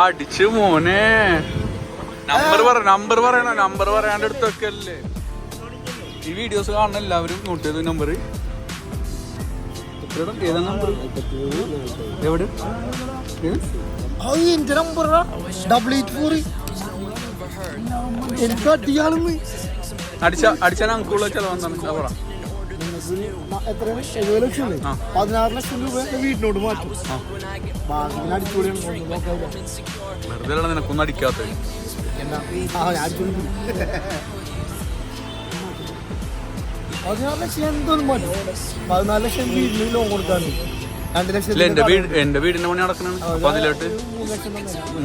അടിച്ചു മോനെ. നമ്പർ പറയാണ്ട് എടുത്തൊക്കെ അല്ലേ ഈ വീഡിയോസ് കാണുന്ന എല്ലാവരും നോട്ട് ചെയ്തു. നമ്പർ ഏതാ നമ്പർ? എവിടെ എന്റെ നമ്പർ 884. എനിക്ക് അടിയാളെന്ന് അടിച്ചാൽ ഞങ്ങൾക്കുള്ള ചെലവെന്താണ്? പറ. എത്ര? 70 ലക്ഷം. 16 ലക്ഷം രൂപ വീട്ടിനോട് മാറ്റും. വെറുതെ നിനക്കൊന്നും അടിക്കാത്ത 16 ലക്ഷം എന്തോന്നും മാറ്റും. 14 ലക്ഷം വീട്ടിൽ ലോൺ കൊടുക്കാണ്ട് 2 ലക്ഷം. എന്റെ വീടിന്റെ പണി നടക്കണം. അപ്പൊ അതിലോട്ട്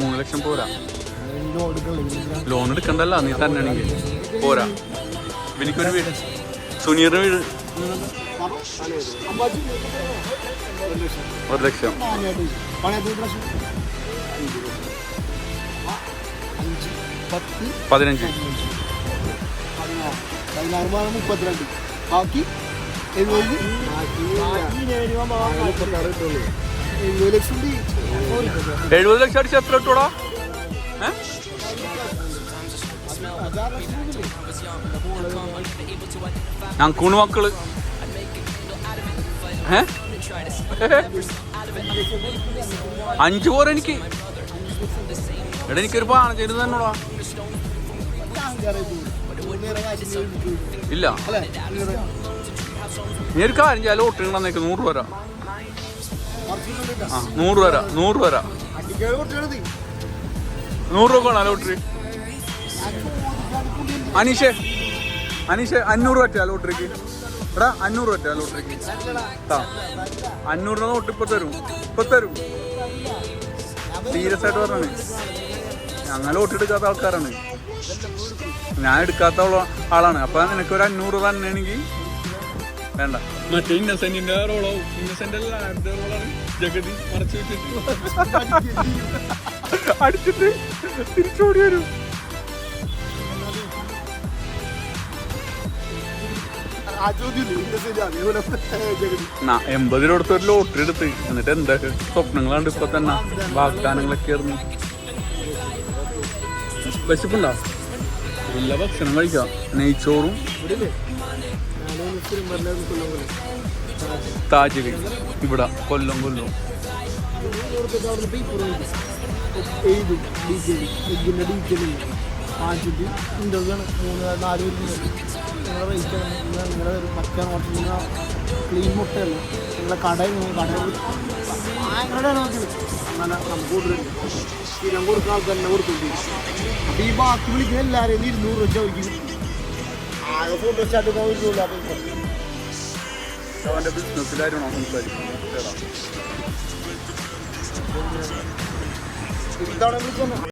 3 ലക്ഷം പോരാ. ലോൺ എടുക്കണ്ടല്ല, നീ തന്നെയാണെങ്കിൽ പോരാ. എനിക്കൊരു വീട്, സുനീറിന് വീട് 1 ലക്ഷം. 15 32 ബാക്കി 70 ലക്ഷം. 70 ലക്ഷം അടിച്ച് എത്ര ഇട്ടോടാ? ഞങ്ങൾക്കൂണ് മക്കള് 5 പോരാ എനിക്ക്. എടാ എനിക്കൊരു പാണം ചെയ്ത് തന്നോടാ. ഇല്ല, നീ ഒരു കാര്യം ചെയ്യാൻ ലോട്ടറി തന്നേക്ക് 100 വരാ. 100 വരാ. 100 രൂപ വേണോ ലോട്ടറി? അനീഷേ 500 പറ്റാ ലോട്ടറിക്ക്? എടാ 500 പറ്റാ ലോട്ടറിക്ക്? 500 നോട്ട് ഇപ്പൊ തരും. സീരിയസ് ആയിട്ട് പറഞ്ഞാണ്. ഞങ്ങൾ ലോട്ടറി എടുക്കാത്ത ആൾക്കാരാണ്. ഞാൻ എടുക്കാത്ത ആളാണ്. അപ്പൊ നിനക്കൊരു 500 തന്നെയാണെങ്കിൽ വേണ്ട. മറ്റേ ഇന്നസെന്റിന്റെ റോളോ? ഇന്നസെന്റ് അല്ല, ആരുടെ റോളാണ്? ജഗതി മറച്ചു വെച്ചിട്ട് അടിച്ചിട്ട് തിരിച്ചോടി വരും. $80 കൊടുത്ത ഒരു ലോട്ടറി എടുത്ത് എന്നിട്ട് എന്തൊക്കെ സ്വപ്നങ്ങളാണ്ട് ഇപ്പൊ തന്നെ. വാഗ്ദാനങ്ങളൊക്കെ ആയിരുന്നു. വിശപ്പുണ്ടോ? എല്ലാ ഭക്ഷണം കഴിക്കാം. നെയ്ച്ചോറും താജ് ഇവിടെ കൊല്ലം ക്ലീൻ മുട്ടയല്ല നിങ്ങളെ കടയിൽ ഭയങ്കര അങ്ങനെ നമുക്ക് സ്ഥിരം കൊടുക്കുന്ന ആൾക്കാർ തന്നെ കൊടുത്തിട്ടുണ്ട്. അപ്പൊ ഈ ബാക്കി വിളിക്കുന്ന എല്ലാവരെയും 200 രൂപ ചോദിക്കും. ആകെ ഫോട്ടോ സ്റ്റാർട്ട് പോയിട്ടില്ല. അവന്റെ ബിസിനസ്സിലായിരുന്നു സംസാരിക്കുന്നത്. ഇതാണ് വിളിക്കുന്നത്.